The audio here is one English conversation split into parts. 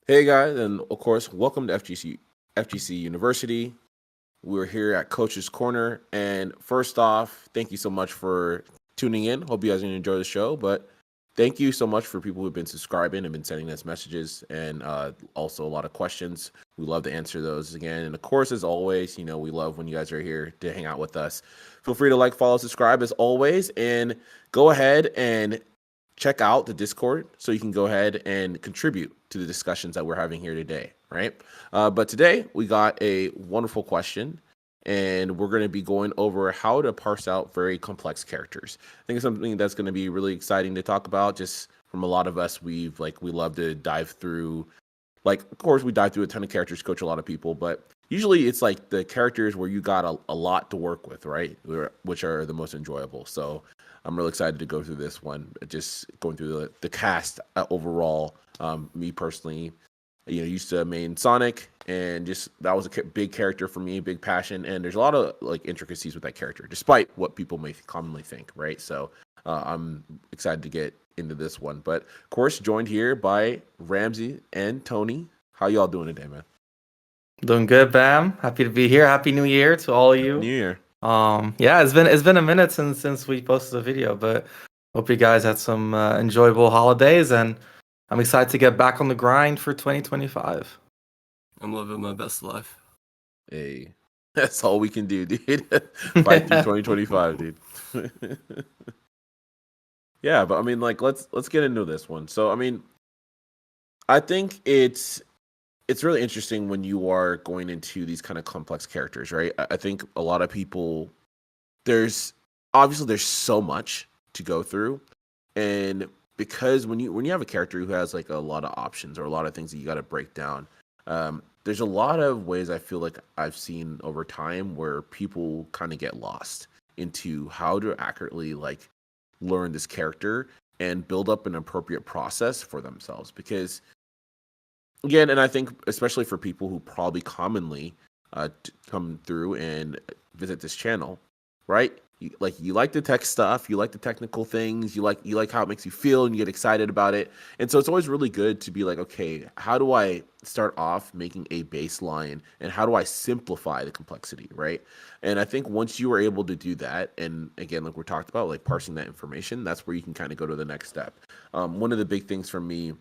Hey guys, and of course, welcome to FGC University. We're here at Coach's Corner, and first off, thank you so much for tuning in. Hope you guys enjoy the show. But thank you so much for people who've been subscribing and been sending us messages, and also a lot of questions. We love to answer those again. And of course, as always, we love when you guys are here to hang out with us. Feel free to like, follow, subscribe as always, and go ahead and check out the Discord so you can go ahead and contribute to the discussions that we're having here today, right? But today we got a wonderful question, and we're going to be going over how to parse out very complex characters. I think it's something that's going to be really exciting to talk about. Just from a lot of us, we love to dive through. Of course, we dive through a ton of characters, coach a lot of people, but usually it's like the characters where you got a lot to work with, right? Which are the most enjoyable. So I'm really excited to go through this one. Just going through the cast overall. Me personally, used to main Sonic, and just that was a big character for me, big passion. And there's a lot of intricacies with that character, despite what people may commonly think, right? So I'm excited to get into this one. But of course, joined here by Ramsey and Tony. How y'all doing today, man? Doing good, Bam. Happy to be here. Happy New Year to all of you. New Year. Yeah, it's been a minute since we posted a video, but hope you guys had some enjoyable holidays, and I'm excited to get back on the grind for 2025. I'm living my best life. Hey, that's all we can do, dude. Fight through 2025, dude. Yeah, but I mean, let's get into this one. So, I mean, I think it's really interesting when you are going into these kind of complex characters, right? I think a lot of people, there's so much to go through, and because when you have a character who has a lot of options or a lot of things that you got to break down, there's a lot of ways I feel like I've seen over time where people kind of get lost into how to accurately learn this character and build up an appropriate process for themselves. Because again, and I think especially for people who probably commonly come through and visit this channel, right? You like the tech stuff, you like the technical things, you like how it makes you feel, and you get excited about it. And so it's always really good to be like, okay, how do I start off making a baseline, and how do I simplify the complexity, right? And I think once you are able to do that, and again, like we talked about, parsing that information, that's where you can kind of go to the next step. One of the big things for me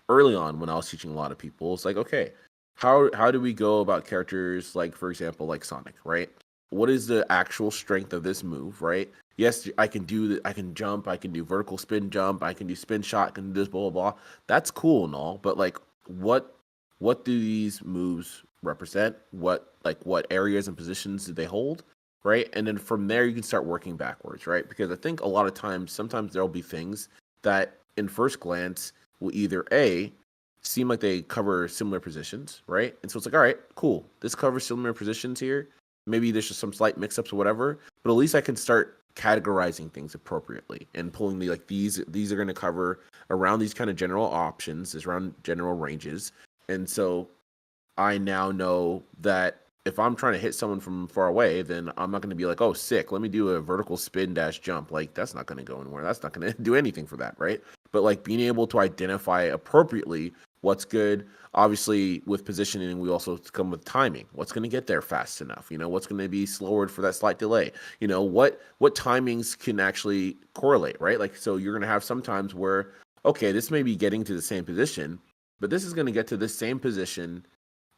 early on when I was teaching a lot of people, it's like, okay, how do we go about characters for example, like Sonic, right? What is the actual strength of this move, right? Yes, I can I can jump, I can do vertical spin jump, I can do spin shot, I can do this, blah, blah, blah. That's cool and all, but what do these moves represent? What areas and positions do they hold, right? And then from there, you can start working backwards, right? Because I think a lot of times, sometimes there'll be things that in first glance will either A, seem like they cover similar positions, right? And so it's like, all right, cool. This covers similar positions here. Maybe there's just some slight mix-ups or whatever, but at least I can start categorizing things appropriately and pulling these are going to cover around these kind of general options, around general ranges. And so I now know that if I'm trying to hit someone from far away, then I'm not going to be like, oh, sick, let me do a vertical spin dash jump. That's not going to go anywhere. That's not going to do anything for that, right? But being able to identify appropriately what's good. Obviously, with positioning, we also come with timing. What's going to get there fast enough? What's going to be slower for that slight delay? What timings can actually correlate, right? So you're going to have some times where, okay, this may be getting to the same position, but this is going to get to the same position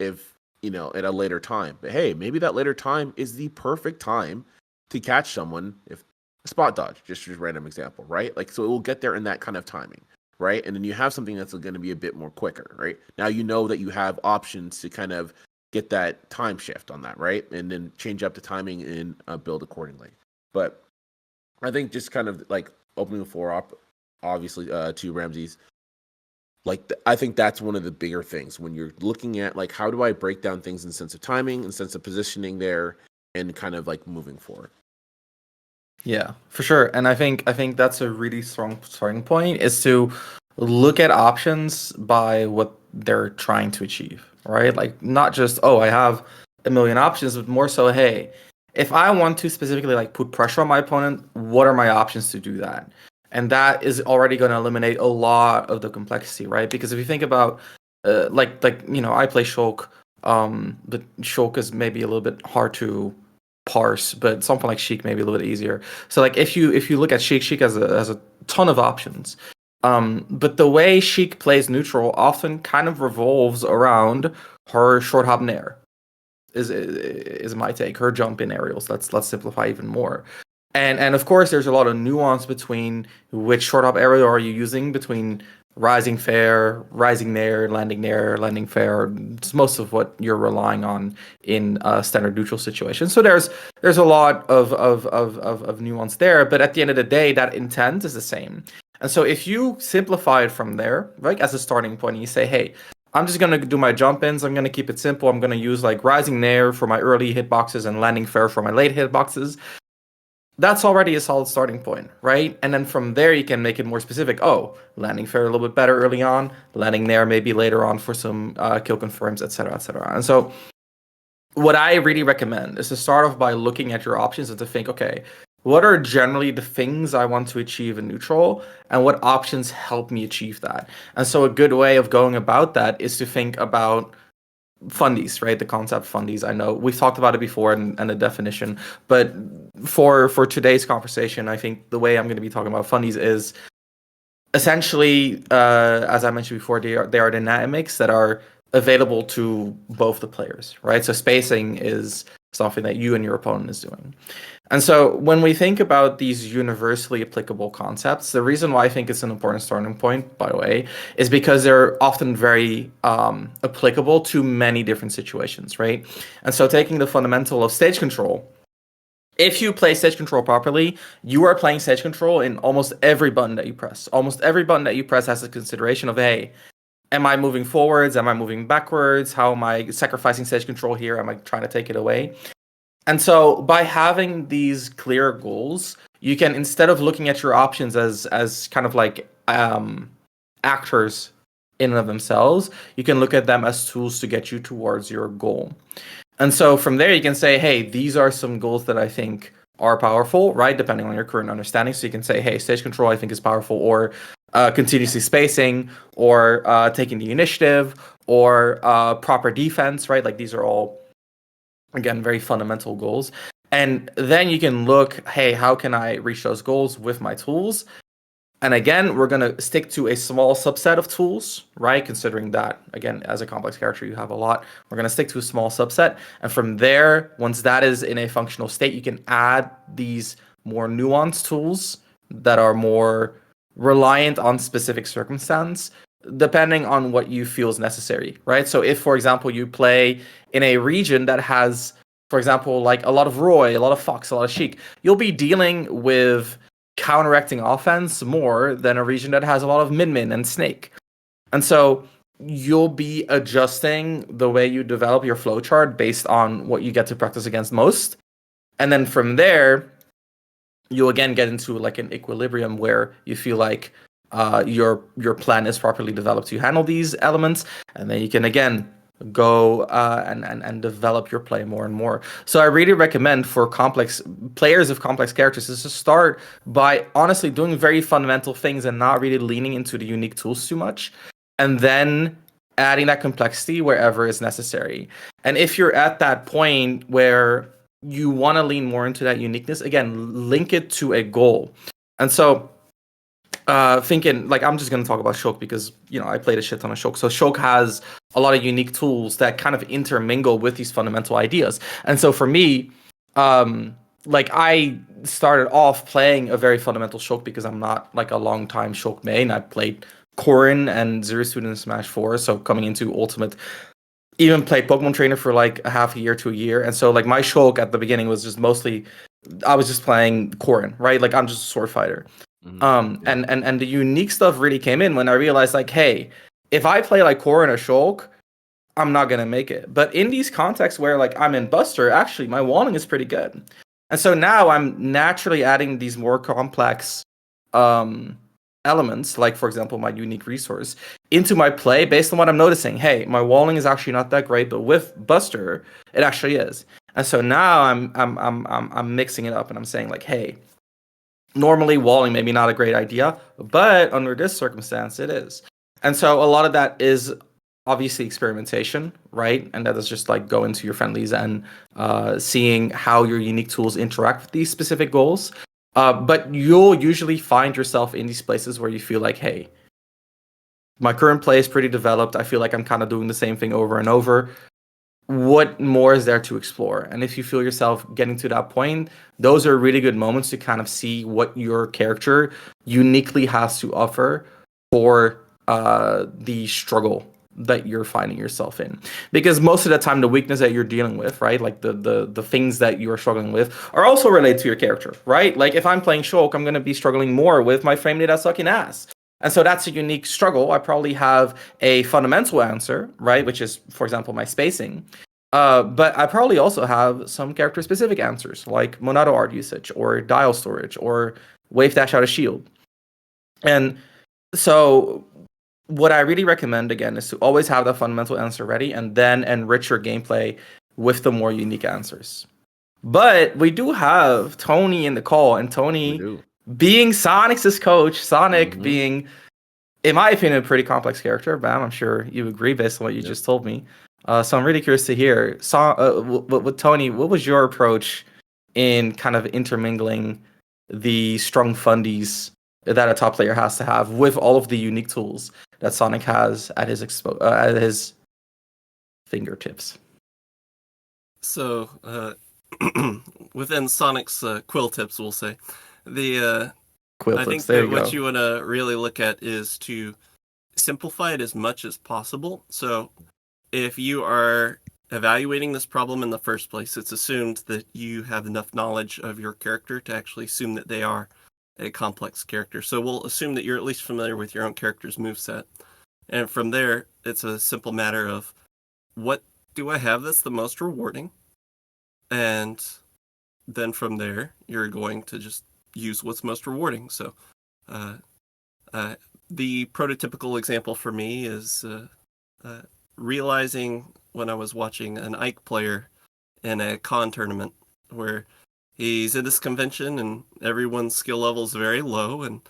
if, at a later time. But hey, maybe that later time is the perfect time to catch someone if a spot dodge, just a random example, right? So it will get there in that kind of timing, right? And then you have something that's going to be a bit more quicker, right? Now you know that you have options to kind of get that time shift on that, right? And then change up the timing and build accordingly. But I think just kind of opening the floor up, obviously, to Ramsey's, I think that's one of the bigger things when you're looking at how do I break down things in sense of timing, in sense of positioning there, and kind of moving forward. Yeah, for sure. And I think that's a really strong starting point, is to look at options by what they're trying to achieve, right? Not just, oh, I have a million options, but more so, hey, if I want to specifically put pressure on my opponent, what are my options to do that? And that is already going to eliminate a lot of the complexity, right? Because if you think about I play Shulk, but Shulk is maybe a little bit hard to parse, but something like Sheik maybe a little bit easier. So like if you look at Sheik has a ton of options. But the way Sheik plays neutral often kind of revolves around her short hop nair. Is my take. Her jump in aerials. Let's simplify even more. And of course, there's a lot of nuance between which short hop aerial are you using between rising fair, rising nair, landing fair. It's most of what you're relying on in standard neutral situations. So there's a lot of nuance there, but at the end of the day, that intent is the same. And so if you simplify it from there, right, as a starting point, and you say, hey, I'm just gonna do my jump ins. I'm gonna keep it simple. I'm gonna use like rising nair for my early hitboxes and landing fair for my late hitboxes. That's already a solid starting point, right? And then from there, you can make it more specific. Oh, landing fair a little bit better early on, landing there maybe later on for some kill confirms, etc., etc. And so, what I really recommend is to start off by looking at your options and to think, okay, what are generally the things I want to achieve in neutral, and what options help me achieve that? And so, a good way of going about that is to think about fundies, right? The concept fundies. I know we've talked about it before and the definition, but for today's conversation, I think the way I'm going to be talking about fundies is essentially, as I mentioned before, they are dynamics that are available to both the players, right? So spacing is something that you and your opponent is doing. And so when we think about these universally applicable concepts, the reason why I think it's an important starting point, by the way, is because they're often very applicable to many different situations, right? And so taking the fundamental of stage control, if you play stage control properly, you are playing stage control in almost every button that you press. Almost every button that you press has a consideration of, hey, am I moving forwards? Am I moving backwards? How am I sacrificing stage control here? Am I trying to take it away? And so by having these clear goals, you can, instead of looking at your options as kind of like actors in and of themselves, you can look at them as tools to get you towards your goal. And so from there, you can say, hey, these are some goals that I think are powerful, right? Depending on your current understanding. So you can say, hey, stage control I think is powerful, or continuously spacing, or taking the initiative, or proper defense, right? Like these are all, again, very fundamental goals. And then you can look, hey, how can I reach those goals with my tools? And again, we're going to stick to a small subset of tools, right? Considering that, again, as a complex character, you have a lot. We're going to stick to a small subset. And from there, once that is in a functional state, you can add these more nuanced tools that are more reliant on specific circumstance, depending on what you feel is necessary, right? So if, for example, you play in a region that has, for example, like a lot of Roy, a lot of Fox, a lot of Sheik, you'll be dealing with counteracting offense more than a region that has a lot of Min and Snake. And so you'll be adjusting the way you develop your flowchart based on what you get to practice against most. And then from there, you'll again get into like an equilibrium where you feel like your plan is properly developed to handle these elements, and then you can again go and develop your play more and more. So I really recommend for complex players of complex characters is to start by honestly doing very fundamental things and not really leaning into the unique tools too much, and then adding that complexity wherever is necessary. And if you're at that point where you want to lean more into that uniqueness, again, link it to a goal. And so thinking, like, I'm just going to talk about Shulk because, you know, I played a shit ton of Shulk. So Shulk has a lot of unique tools that kind of intermingle with these fundamental ideas. And so for me, like, I started off playing a very fundamental Shulk because I'm not like a long time Shulk main. I played Corrin and Zero Suit in Smash 4. So coming into Ultimate, even played Pokemon Trainer for like a half a year to a year. And so like my Shulk at the beginning was just mostly, I was just playing Corrin, right? Like I'm just a sword fighter. And the unique stuff really came in when I realized, like, hey, if I play like Corrin or Shulk, I'm not gonna make it. But in these contexts where like I'm in Buster, actually my walling is pretty good. And so now I'm naturally adding these more complex elements, like for example my unique resource, into my play based on what I'm noticing. Hey, my walling is actually not that great, but with Buster, it actually is. And so now I'm mixing it up and I'm saying like, hey, normally walling maybe not a great idea, but under this circumstance it is. And so a lot of that is obviously experimentation, right? And that is just like going to your friendlies and seeing how your unique tools interact with these specific goals. But you'll usually find yourself in these places where you feel like, hey, my current play is pretty developed. I feel like I'm kind of doing the same thing over and over. What more is there to explore? And if you feel yourself getting to that point, those are really good moments to kind of see what your character uniquely has to offer for the struggle that you're finding yourself in. Because most of the time, the weakness that you're dealing with, right, like the things that you are struggling with, are also related to your character, right? Like if I'm playing Shulk, I'm going to be struggling more with my frame rate that's sucking ass. And so that's a unique struggle. I probably have a fundamental answer, right, which is, for example, my spacing. But I probably also have some character-specific answers, like Monado art usage, or dial storage, or wave dash out of shield. And so what I really recommend, again, is to always have that fundamental answer ready and then enrich your gameplay with the more unique answers. But we do have Tony in the call, and We Tony do. being Sonic's coach, Sonic Mhm. being, in my opinion, a pretty complex character. Bam, I'm sure you agree based on what you Yep. just told me. So I'm really curious to hear. With Tony, what was your approach in kind of intermingling the strong fundies that a top player has to have with all of the unique tools that Sonic has at his fingertips? So, within Sonic's quill tips, we'll say, the Quill I tips. think There that you what go. you want to really look at is to simplify it as much as possible. So, if you are evaluating this problem in the first place, it's assumed that you have enough knowledge of your character to actually assume that they are a complex character. So we'll assume that you're at least familiar with your own character's moveset. And from there, it's a simple matter of what do I have that's the most rewarding? And then from there, you're going to just use what's most rewarding. So uh, uh, the prototypical example for me is uh, realizing when I was watching an Ike player in a con tournament where he's at this convention and everyone's skill level is very low, and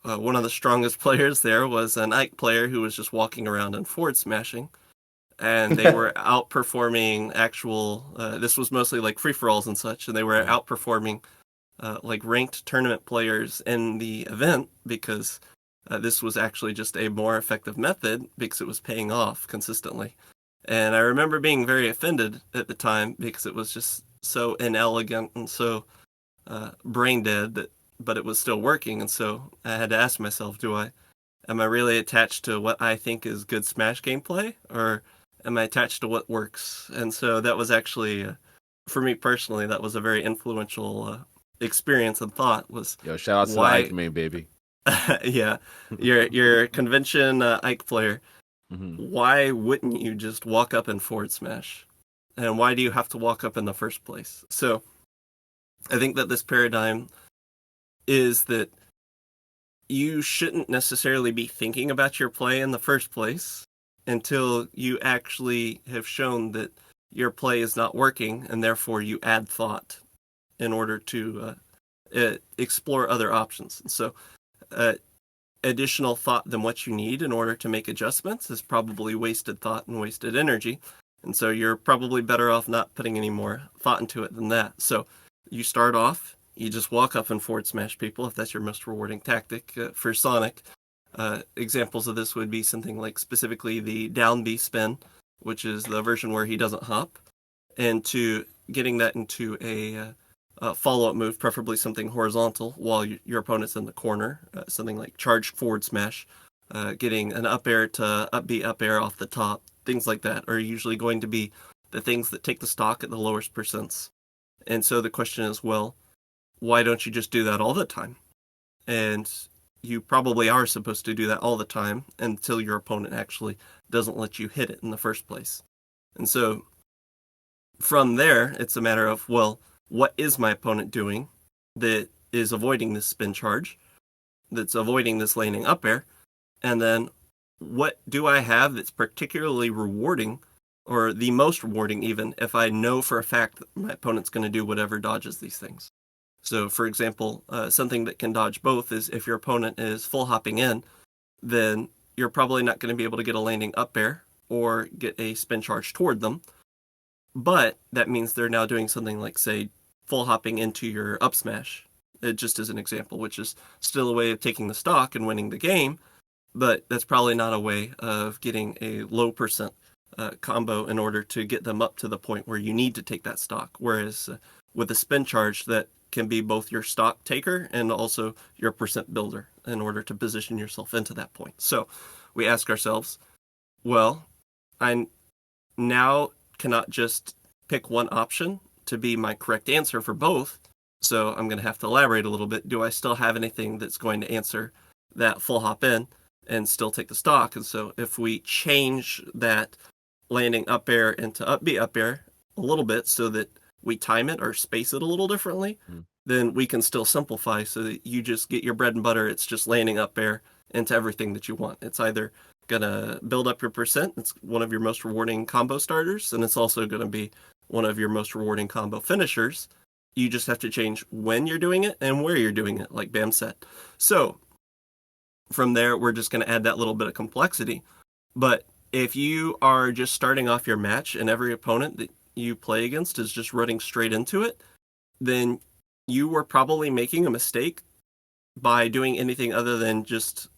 one of the strongest players there was an Ike player who was just walking around and forward smashing, and they were outperforming actual. This was mostly like free for alls and such, and they were outperforming like ranked tournament players in the event because this was actually just a more effective method because it was paying off consistently. And I remember being very offended at the time because it was just so inelegant and so brain dead that, but it was still working. And so I had to ask myself, am I really attached to what I think is good Smash gameplay, or am I attached to what works? And so that was actually, for me personally, that was a very influential experience and thought was Yo, shout out to the Ike why, main, baby. yeah, your convention Ike player. Mhm. Why wouldn't you just walk up and forward smash? And why do you have to walk up in the first place? So I think that this paradigm is that you shouldn't necessarily be thinking about your play in the first place until you actually have shown that your play is not working, and therefore you add thought in order to explore other options. So, additional thought than what you need in order to make adjustments is probably wasted thought and wasted energy. And so you're probably better off not putting any more thought into it than that. So you start off, you just walk up and forward smash people if that's your most rewarding tactic. For Sonic, examples of this would be something like specifically the down B spin, which is the version where he doesn't hop, and to getting that into a follow-up move, preferably something horizontal while your opponent's in the corner, something like charge forward smash, getting an up air to up B up air off the top, things like that are usually going to be the things that take the stock at the lowest percents. And so the question is, well, why don't you just do that all the time? And you probably are supposed to do that all the time until your opponent actually doesn't let you hit it in the first place. And so from there, it's a matter of, well, what is my opponent doing that is avoiding this spin charge, that's avoiding this landing up air, and then what do I have that's particularly rewarding, or the most rewarding even, if I know for a fact that my opponent's going to do whatever dodges these things. So, for example, something that can dodge both is if your opponent is full hopping in, then you're probably not going to be able to get a landing up air or get a spin charge toward them. But that means they're now doing something like, say, full hopping into your up smash, just as an example, which is still a way of taking the stock and winning the game, but that's probably not a way of getting a low percent combo in order to get them up to the point where you need to take that stock. Whereas with a spin charge, that can be both your stock taker and also your percent builder in order to position yourself into that point. So we ask ourselves, well, I now cannot just pick one option to be my correct answer for both. So I'm going to have to elaborate a little bit. Do I still have anything that's going to answer that full hop in and still take the stock? And so if we change that landing up air into up B up air a little bit so that we time it or space it a little differently, then we can still simplify so that you just get your bread and butter. It's just landing up air into everything that you want. It's either gonna build up your percent. It's one of your most rewarding combo starters, and it's also gonna be one of your most rewarding combo finishers. You just have to change when you're doing it and where you're doing it, like Bam said. So from there, we're just gonna add that little bit of complexity. But if you are just starting off your match and every opponent that you play against is just running straight into it, then you were probably making a mistake by doing anything other than just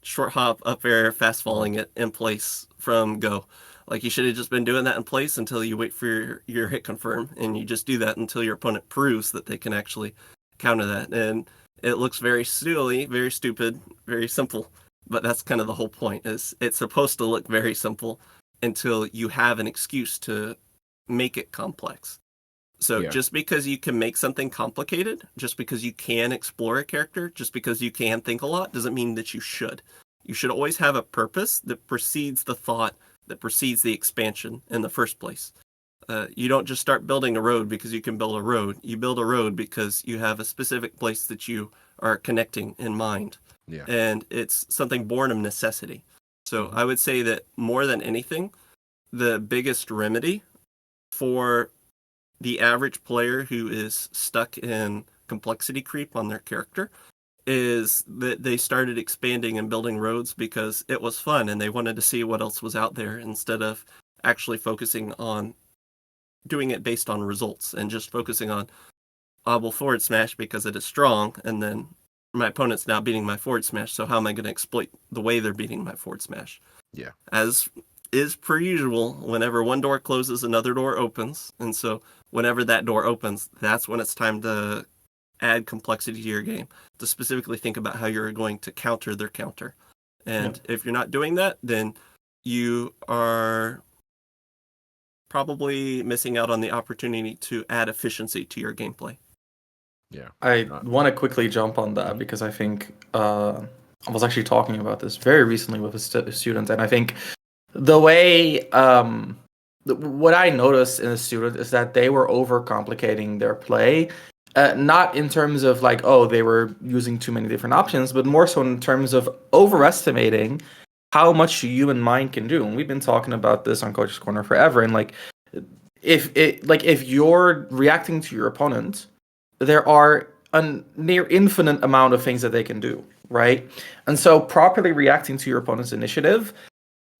short hop, up air, fast falling it in place from go. Like, you should have just been doing that in place until you wait for your hit confirm, and you just do that until your opponent proves that they can actually counter that. And it looks very silly, very stupid, very simple, but that's kind of the whole point. Is it's supposed to look very simple until you have an excuse to make it complex. So just because you can make something complicated, just because you can explore a character, just because you can think a lot, doesn't mean that you should. You should always have a purpose that precedes the thought, that precedes the expansion in the first place. You don't just start building a road because you can build a road. You build a road because you have a specific place that you are connecting in mind. Yeah. And it's something born of necessity. So I would say that more than anything, the biggest remedy for the average player who is stuck in complexity creep on their character is that they started expanding and building roads because it was fun and they wanted to see what else was out there instead of actually focusing on doing it based on results and just focusing on, I will forward smash because it is strong, and then my opponent's now beating my forward smash, so how am I going to exploit the way they're beating my forward smash? Yeah. As is per usual, whenever one door closes, another door opens. And so whenever that door opens, that's when it's time to add complexity to your game, to specifically think about how you're going to counter their counter. And if you're not doing that, then you are probably missing out on the opportunity to add efficiency to your gameplay. Yeah. I want to quickly jump on that because I think I was actually talking about this very recently with a student, and I think the way what I noticed in a student is that they were overcomplicating their play, not in terms of like, oh, they were using too many different options, but more so in terms of overestimating how much the human mind can do. And we've been talking about this on Coach's Corner forever. And like, if you're reacting to your opponent, there are a near infinite amount of things that they can do, right? And so properly reacting to your opponent's initiative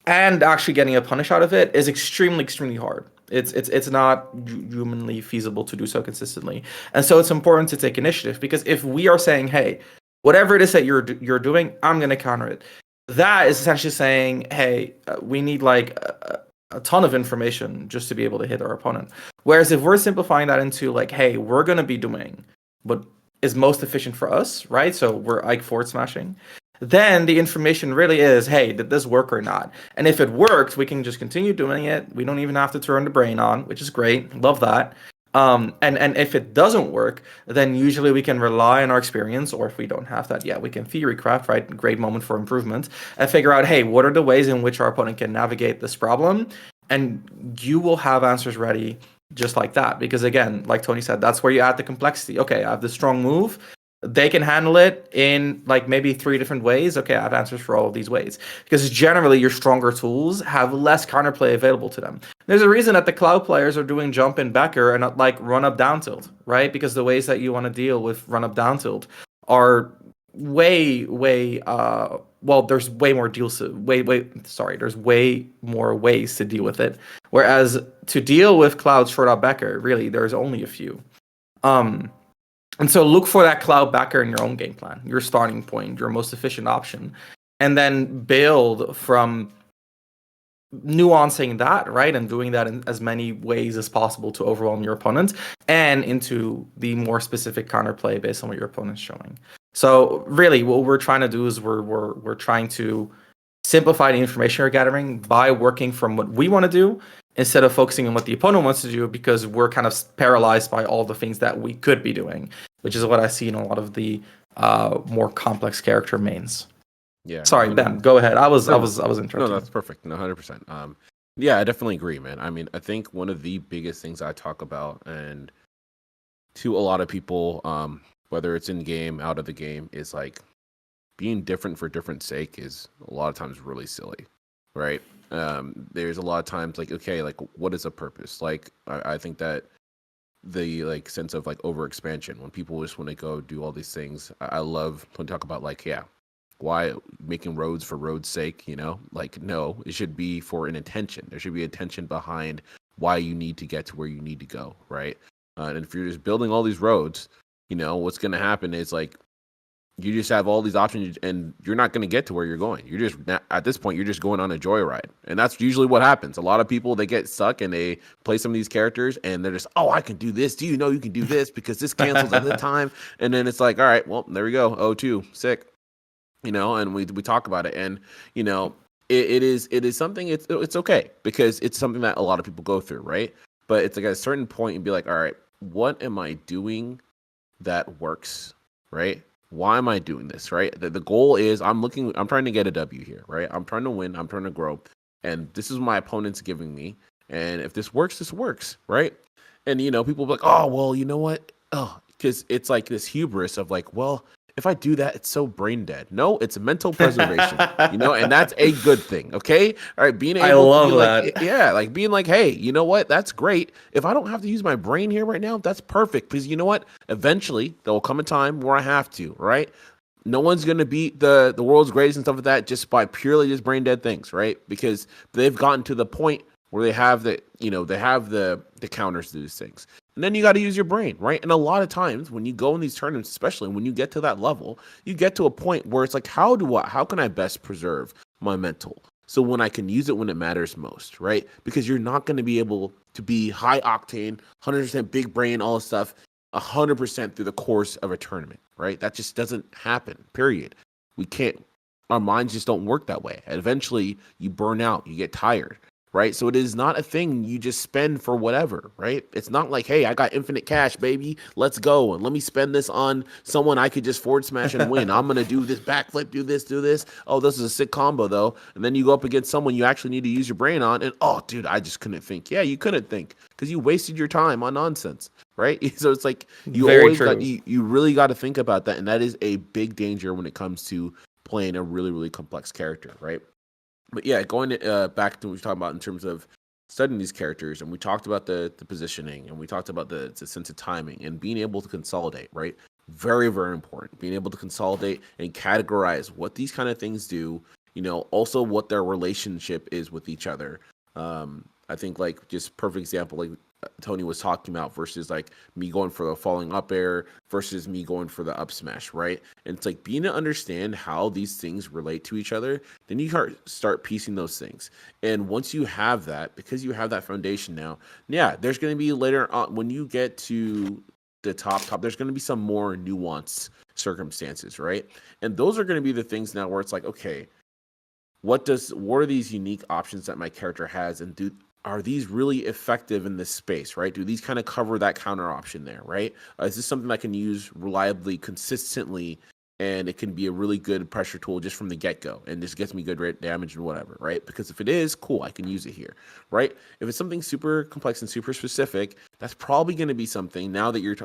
and actually getting a punish out of it is extremely hard. It's not humanly feasible to do so consistently. And so it's important to take initiative, because if we are saying, hey, whatever it is that you're doing, I'm going to counter it. That is essentially saying, hey, we need like a ton of information just to be able to hit our opponent. Whereas if we're simplifying that into like, hey, we're going to be doing what is most efficient for us, right? So we're like forward smashing. Then the information really is, hey, did this work or not? And if it worked, we can just continue doing it. We don't even have to turn the brain on, which is great. Love that. And if it doesn't work, then usually we can rely on our experience, or if we don't have that yet, we can theory craft, right? Great moment for improvement, and figure out, hey, what are the ways in which our opponent can navigate this problem? And you will have answers ready just like that. Because again, like Tony said, that's where you add the complexity. Okay, I have the strong move. They can handle it in like maybe 3 different ways. Okay, I have answers for all of these ways. Because generally your stronger tools have less counterplay available to them. There's a reason that the cloud players are doing jump in backer and not like run up down tilt, right? Because the ways that you want to deal with run up down tilt are way well, there's way more deals to there's way more ways to deal with it. Whereas to deal with Cloud short up Becker, really there's only a few. And so look for that Cloud Becker in your own game plan, your starting point, your most efficient option, and then build from nuancing that, right, and doing that in as many ways as possible to overwhelm your opponent, and into the more specific counterplay based on what your opponent's showing. So really, what we're trying to do is we're trying to simplify the information we're gathering by working from what we want to do instead of focusing on what the opponent wants to do, because we're kind of paralyzed by all the things that we could be doing, which is what I see in a lot of the more complex character mains. Yeah. Sorry, Ben, go ahead. I was interrupting. No, that's perfect. No, 100%. Yeah, I definitely agree, man. I mean, I think one of the biggest things I talk about, and to a lot of people, whether it's in game, out of the game, is like being different for different sake is a lot of times really silly, right? There's a lot of times like, okay, like what is a purpose? Like I think that the like sense of like over expansion, when people just want to go do all these things, I love when talk about like, yeah, why making roads for road's sake, you know? Like, no, it should be for an intention. There should be intention behind why you need to get to where you need to go, right? And if you're just building all these roads, you know, what's going to happen is like you just have all these options and you're not going to get to where you're going. You're just, at this point, you're just going on a joyride. And that's usually what happens. A lot of people, they get stuck and they play some of these characters and they're just, oh, I can do this. Do you know you can do this because this cancels at the time? And then it's like, all right, well, there we go. 0-2, sick. You know, and we talk about it, and you know, it is something. It's okay because it's something that a lot of people go through, right? But it's like at a certain point, you'd be like, all right, what am I doing that works, right? Why am I doing this, right? The goal is I'm trying to get a W here, right? I'm trying to win, I'm trying to grow, and this is what my opponent's giving me, and if this works, right? And you know, people be like, oh, well, you know what? Oh, because it's like this hubris of like, well, if I do that, it's so brain dead. No, it's mental preservation, you know, and that's a good thing. Okay. All right. Being able I love to be that. like, yeah, like being like, hey, you know what? That's great. If I don't have to use my brain here right now, that's perfect. Because you know what? Eventually there will come a time where I have to, right? No one's going to beat the world's greatest and stuff like that just by purely just brain dead things, right? Because they've gotten to the point where they have the, you know, they have the counters to these things. And then you got to use your brain, right? And a lot of times when you go in these tournaments, especially when you get to that level, you get to a point where it's like, how can I best preserve my mental? So when I can use it when it matters most, right? Because you're not going to be able to be high octane, 100% big brain, all this stuff, 100% through the course of a tournament, right? That just doesn't happen, period. We can't, our minds just don't work that way. And eventually you burn out, you get tired, right? So it is not a thing you just spend for whatever, right? It's not like, hey, I got infinite cash, baby. Let's go. And let me spend this on someone I could just forward smash and win. I'm going to do this backflip, do this. Oh, this is a sick combo, though. And then you go up against someone you actually need to use your brain on. And, oh, dude, I just couldn't think. Yeah, you couldn't think because you wasted your time on nonsense, right? So it's like you you really got to think about that. And that is a big danger when it comes to playing a really, really complex character, right? But yeah, going back to what we were talking about in terms of studying these characters, and we talked about the positioning, and we talked about the sense of timing and being able to consolidate, right? Very, very important. Being able to consolidate and categorize what these kind of things do, you know, also what their relationship is with each other. I think like just perfect example, like Tony was talking about versus like me going for the falling up air versus me going for the up smash, right? And it's like being to understand how these things relate to each other, then you start piecing those things. And once you have that, because you have that foundation now, yeah, there's going to be later on when you get to the top, there's going to be some more nuanced circumstances, right? And those are going to be the things now where it's like, okay, what are these unique options that my character has, and are these really effective in this space, right? Do these kind of cover that counter option there, right? Is this something I can use reliably, consistently, and it can be a really good pressure tool just from the get-go, and just gets me good rate damage and whatever, right? Because if it is, cool, I can use it here, right? If it's something super complex and super specific, that's probably going to be something now that you're,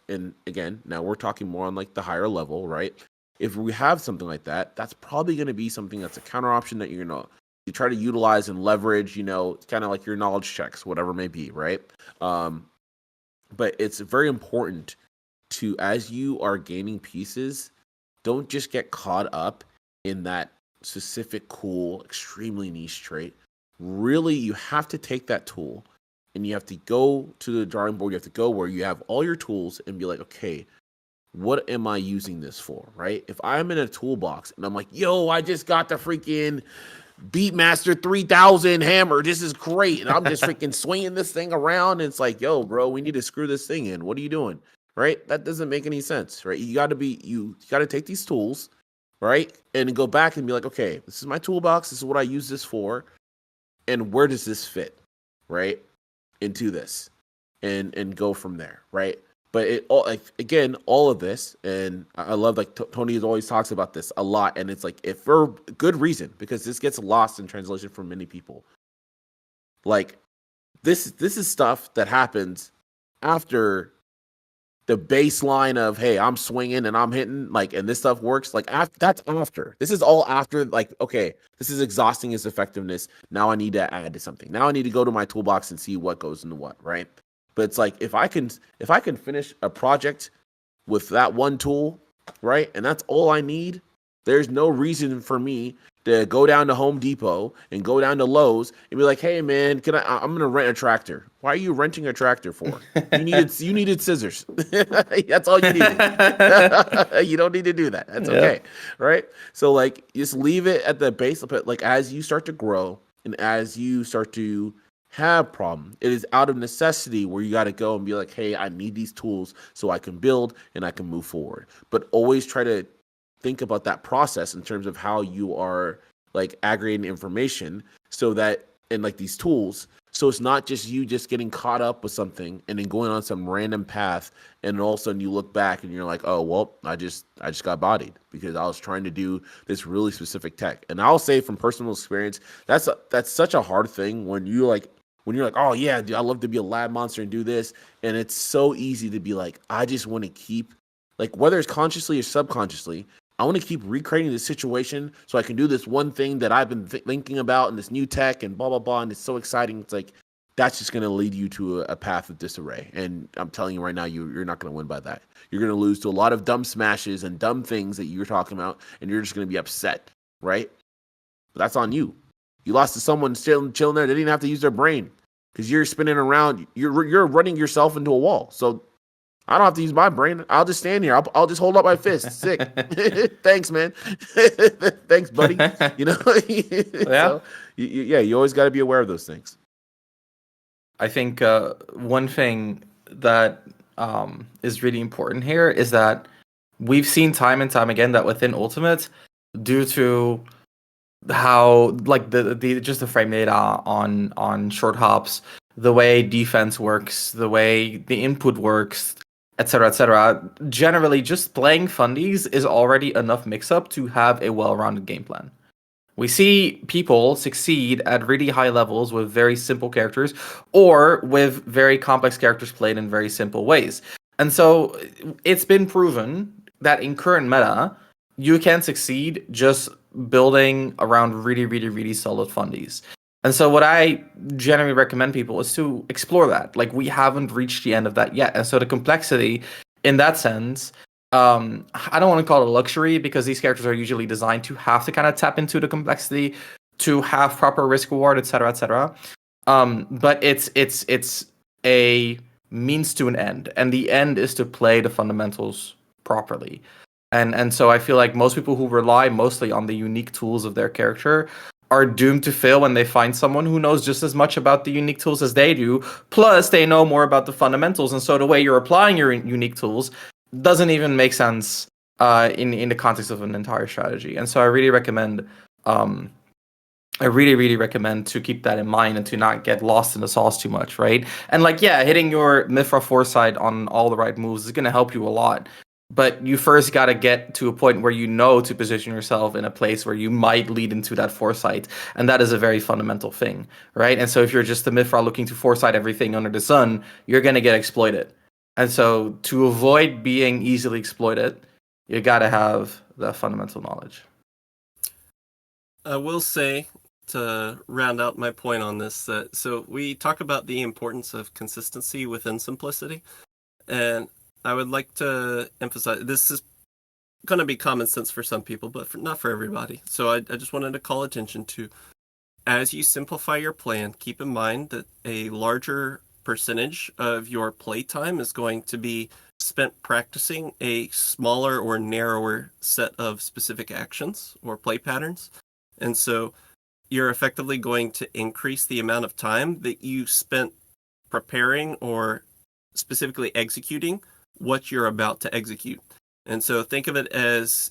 and again, now we're talking more on like the higher level, right? If we have something like that, that's probably going to be something that's a counter option that you're going to you try to utilize and leverage, you know, it's kind of like your knowledge checks, whatever it may be, right? But it's very important to, as you are gaining pieces, don't just get caught up in that specific cool, extremely niche trait. Really, you have to take that tool and you have to go to the drawing board. You have to go where you have all your tools and be like, okay, what am I using this for, right? If I'm in a toolbox and I'm like, yo, I just got the freaking Beatmaster 3000 hammer. This is great. And I'm just freaking swinging this thing around. And it's like, yo, bro, we need to screw this thing in. What are you doing? Right? That doesn't make any sense, right? You got to take these tools, right? And go back and be like, okay, this is my toolbox. This is what I use this for. And where does this fit, right? Into this and go from there, right? But it all, like, again, all of this, and I love, like, Tony always talks about this a lot, and it's like, if for good reason, because this gets lost in translation for many people. Like, this is stuff that happens after the baseline of, hey, I'm swinging and I'm hitting, like, and this stuff works. Like, that's after. This is all after, like, okay, this is exhausting its effectiveness. Now I need to add to something. Now I need to go to my toolbox and see what goes into what, right? But it's like, if I can finish a project with that one tool, right, and that's all I need, there's no reason for me to go down to Home Depot and go down to Lowe's and be like, hey man, I'm gonna rent a tractor. Why are you renting a tractor for? You needed scissors. That's all you needed. You don't need to do that. That's okay, right? So, like, just leave it at the base of it. Like, as you start to grow and as you start to have problem, it is out of necessity where you got to go and be like, hey, I need these tools so I can build and I can move forward. But always try to think about that process in terms of how you are, like, aggregating information, so that, and, like, these tools, so it's not just you just getting caught up with something and then going on some random path, and all of a sudden you look back and you're like, oh well, I just got bodied because I was trying to do this really specific tech. And I'll say from personal experience, that's such a hard thing when you're like, oh yeah, dude, I love to be a lab monster and do this. And it's so easy to be like, I just want to keep, like, whether it's consciously or subconsciously, I want to keep recreating this situation so I can do this one thing that I've been thinking about and this new tech and blah, blah, blah. And it's so exciting. It's like, that's just going to lead you to a path of disarray. And I'm telling you right now, you're not going to win by that. You're going to lose to a lot of dumb smashes and dumb things that you're talking about, and you're just going to be upset, right? But that's on you. You lost to someone chilling there. They didn't have to use their brain because you're spinning around. You're running yourself into a wall. So I don't have to use my brain. I'll just stand here. I'll just hold up my fist. Sick. Thanks, man. Thanks, buddy. You know? So, you always got to be aware of those things. I think one thing that is really important here is that we've seen time and time again that within Ultimate, due to how, like, the just the frame data on short hops, the way defense works, the way the input works, etc., generally just playing fundies is already enough mix-up to have a well-rounded game plan. We see people succeed at really high levels with very simple characters, or with very complex characters played in very simple ways. And so it's been proven that in current meta, you can succeed just building around really, really, really solid fundies. And so what I generally recommend people is to explore that. Like, we haven't reached the end of that yet. And so the complexity in that sense, I don't want to call it a luxury, because these characters are usually designed to have to kind of tap into the complexity to have proper risk reward, etc., etc. But it's a means to an end, and the end is to play the fundamentals properly. And so I feel like most people who rely mostly on the unique tools of their character are doomed to fail when they find someone who knows just as much about the unique tools as they do, plus they know more about the fundamentals. And so the way you're applying your unique tools doesn't even make sense in the context of an entire strategy. And so I really recommend to keep that in mind and to not get lost in the sauce too much, right? And, like, yeah, hitting your Mithra foresight on all the right moves is going to help you a lot. But you first got to get to a point where you know to position yourself in a place where you might lead into that foresight. And that is a very fundamental thing, right? And so if you're just a Mithra looking to foresight everything under the sun, you're going to get exploited. And so to avoid being easily exploited, you got to have that fundamental knowledge. I will say, to round out my point on this, that so we talk about the importance of consistency within simplicity, and I would like to emphasize this is going to be common sense for some people, but not for everybody. So I just wanted to call attention to, as you simplify your plan, keep in mind that a larger percentage of your playtime is going to be spent practicing a smaller or narrower set of specific actions or play patterns. And so you're effectively going to increase the amount of time that you spent preparing or specifically executing what you're about to execute. And so think of it as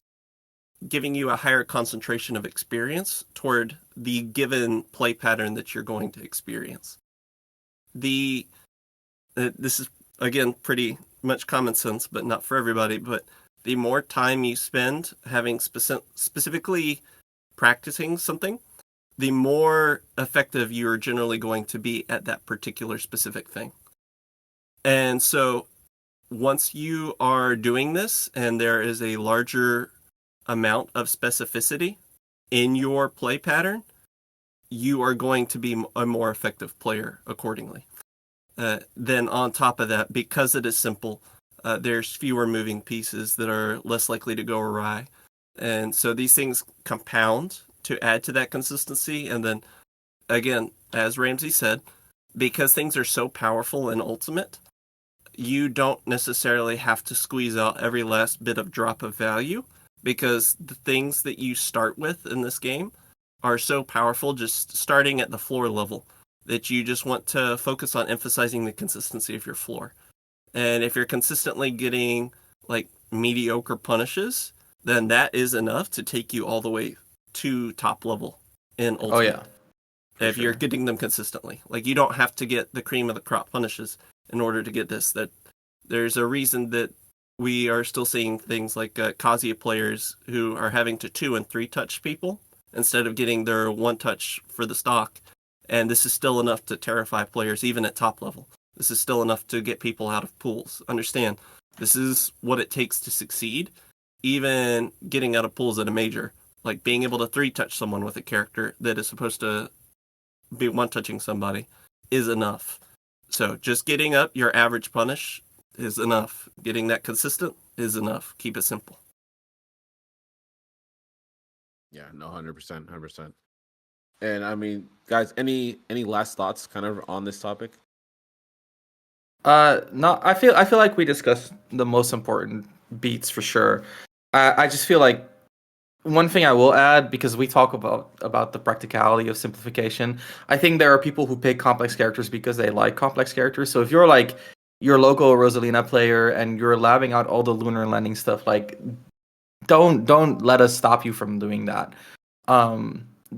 giving you a higher concentration of experience toward the given play pattern that you're going to experience. This is, again, pretty much common sense, but not for everybody. But the more time you spend having specifically practicing something, the more effective you're generally going to be at that particular specific thing. And so once you are doing this and there is a larger amount of specificity in your play pattern, you are going to be a more effective player accordingly. Then on top of that, because it is simple, there's fewer moving pieces that are less likely to go awry. And so these things compound to add to that consistency. And then again, as Ramsey said, because things are so powerful and ultimate, you don't necessarily have to squeeze out every last bit of drop of value, because the things that you start with in this game are so powerful just starting at the floor level that you just want to focus on emphasizing the consistency of your floor. And if you're consistently getting like mediocre punishes, then that is enough to take you all the way to top level in Ultimate. Oh yeah. If you're getting them consistently. Like, you don't have to get the cream of the crop punishes in order to get this. That there's a reason that we are still seeing things like Kazuya players who are having to 2 and 3 touch people instead of getting their 1 touch for the stock. And this is still enough to terrify players even at top level. This is still enough to get people out of pools. Understand, this is what it takes to succeed, even getting out of pools at a major. Like being able to 3 touch someone with a character that is supposed to be 1 touching somebody is enough. So just getting up your average punish is enough. Getting that consistent is enough. Keep it simple. Yeah, no, 100%, 100%. And I mean, guys, any last thoughts kind of on this topic? No, I feel like we discussed the most important beats for sure. I just feel like one thing I will add, because we talk about the practicality of simplification, I think there are people who pick complex characters because they like complex characters. So if you're like your local Rosalina player and you're labbing out all the lunar landing stuff, like don't let us stop you from doing that.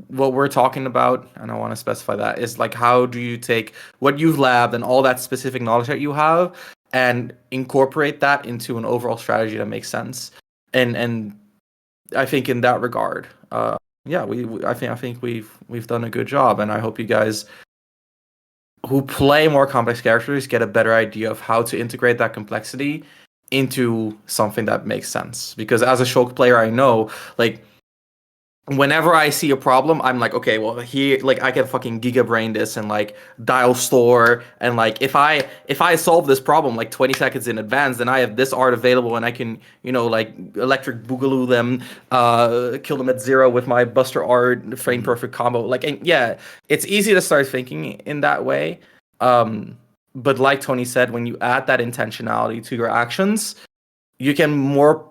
What we're talking about, and I want to specify that, is like, how do you take what you've labbed and all that specific knowledge that you have and incorporate that into an overall strategy that makes sense? And I think in that regard, yeah, I think we've done a good job, and I hope you guys who play more complex characters get a better idea of how to integrate that complexity into something that makes sense. Because as a Shulk player, I know, like, whenever I see a problem, I'm like, okay, well, here, like, I can fucking giga brain this and like dial store, and like if I solve this problem like 20 seconds in advance, then I have this art available and I can, like, electric boogaloo them, kill them at 0 with my Buster art frame perfect combo. Like, and yeah, it's easy to start thinking in that way. But like Tony said, when you add that intentionality to your actions, you can more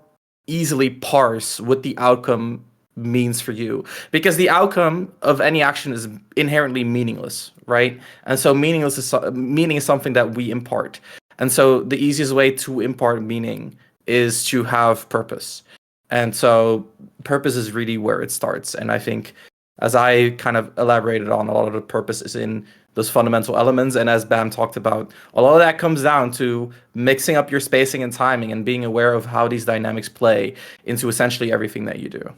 easily parse what the outcome means for you, because the outcome of any action is inherently meaningless, right? And so meaning is something that we impart, and so the easiest way to impart meaning is to have purpose. And so purpose is really where it starts. And I think, as I kind of elaborated on, a lot of the purpose is in those fundamental elements. And as Bam talked about, a lot of that comes down to mixing up your spacing and timing and being aware of how these dynamics play into essentially everything that you do.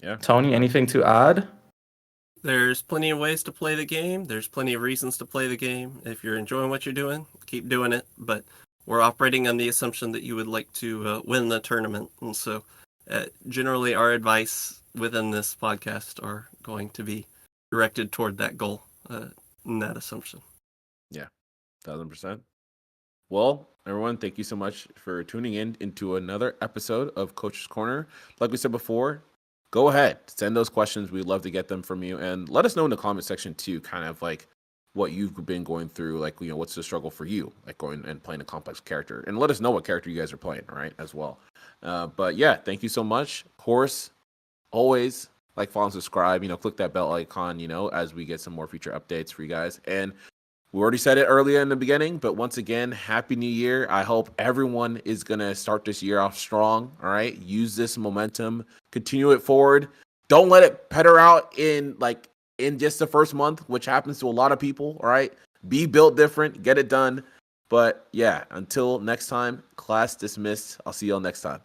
Yeah. Tony, anything to add? There's plenty of ways to play the game. There's plenty of reasons to play the game. If you're enjoying what you're doing, keep doing it. But we're operating on the assumption that you would like to win the tournament. And so generally our advice within this podcast are going to be directed toward that goal, in that assumption. Yeah, 1,000%. Well, everyone, thank you so much for tuning in into another episode of Coach's Corner. Like we said before, go ahead, send those questions. We'd love to get them from you, and let us know in the comment section too, kind of like what you've been going through, like, you know, what's the struggle for you, like going and playing a complex character, and let us know what character you guys are playing, right, as well. But yeah, thank you so much. Of course, always like, follow, and subscribe. You know, click that bell icon. You know, as we get some more future updates for you guys. And we already said it earlier in the beginning, but once again, Happy New Year. I hope everyone is going to start this year off strong, all right? Use this momentum, continue it forward. Don't let it petter out in just the first month, which happens to a lot of people, all right? Be built different, get it done. But yeah, until next time, class dismissed. I'll see y'all next time.